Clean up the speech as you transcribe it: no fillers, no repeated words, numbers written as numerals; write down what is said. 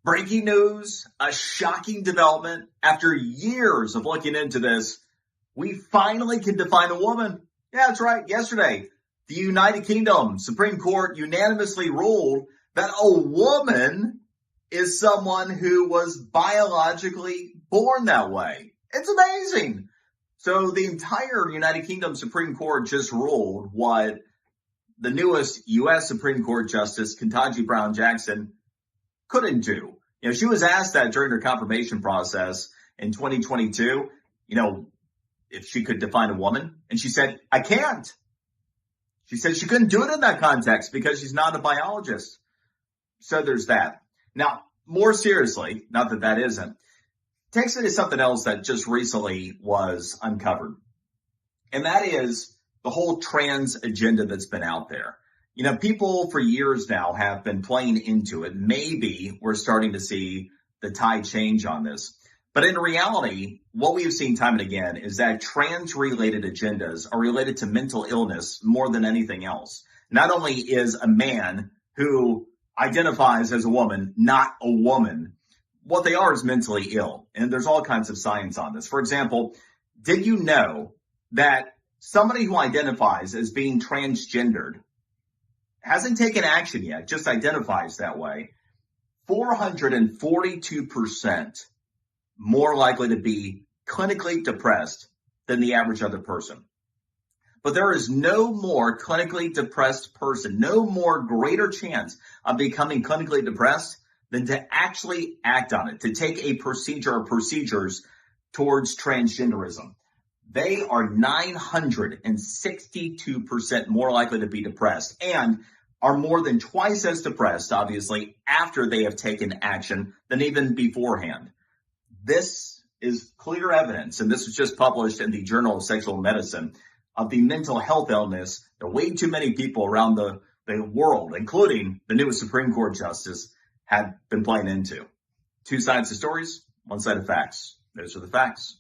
Breaking news, a shocking development. After years of looking into this, we finally can define a woman. Yeah, that's right. Yesterday, the United Kingdom Supreme Court unanimously ruled that a woman is someone who was biologically born that way. It's amazing. So the entire United Kingdom Supreme Court just ruled what the newest U.S. Supreme Court Justice, Ketanji Brown Jackson, couldn't do. She was asked that during her confirmation process in 2022, if she could define a woman. And she said, I can't. She said she couldn't do it in that context because she's not a biologist. So there's that. Now, more seriously, not that that isn't, takes me to something else that just recently was uncovered. And that is the whole trans agenda that's been out there. People for years now have been playing into it. Maybe we're starting to see the tide change on this. But in reality, what we've seen time and again is that trans-related agendas are related to mental illness more than anything else. Not only is a man who identifies as a woman not a woman, what they are is mentally ill. And there's all kinds of science on this. For example, did you know that somebody who identifies as being transgendered hasn't taken action yet, just identifies that way, 442% more likely to be clinically depressed than the average other person. But there is no more clinically depressed person, no more greater chance of becoming clinically depressed than to actually act on it, to take a procedure or procedures towards transgenderism. They are 962% more likely to be depressed and are more than twice as depressed, obviously, after they have taken action than even beforehand. This is clear evidence, and this was just published in the Journal of Sexual Medicine, of the mental health illness that way too many people around the world, including the newest Supreme Court justice, had been playing into. Two sides of stories, one side of facts. Those are the facts.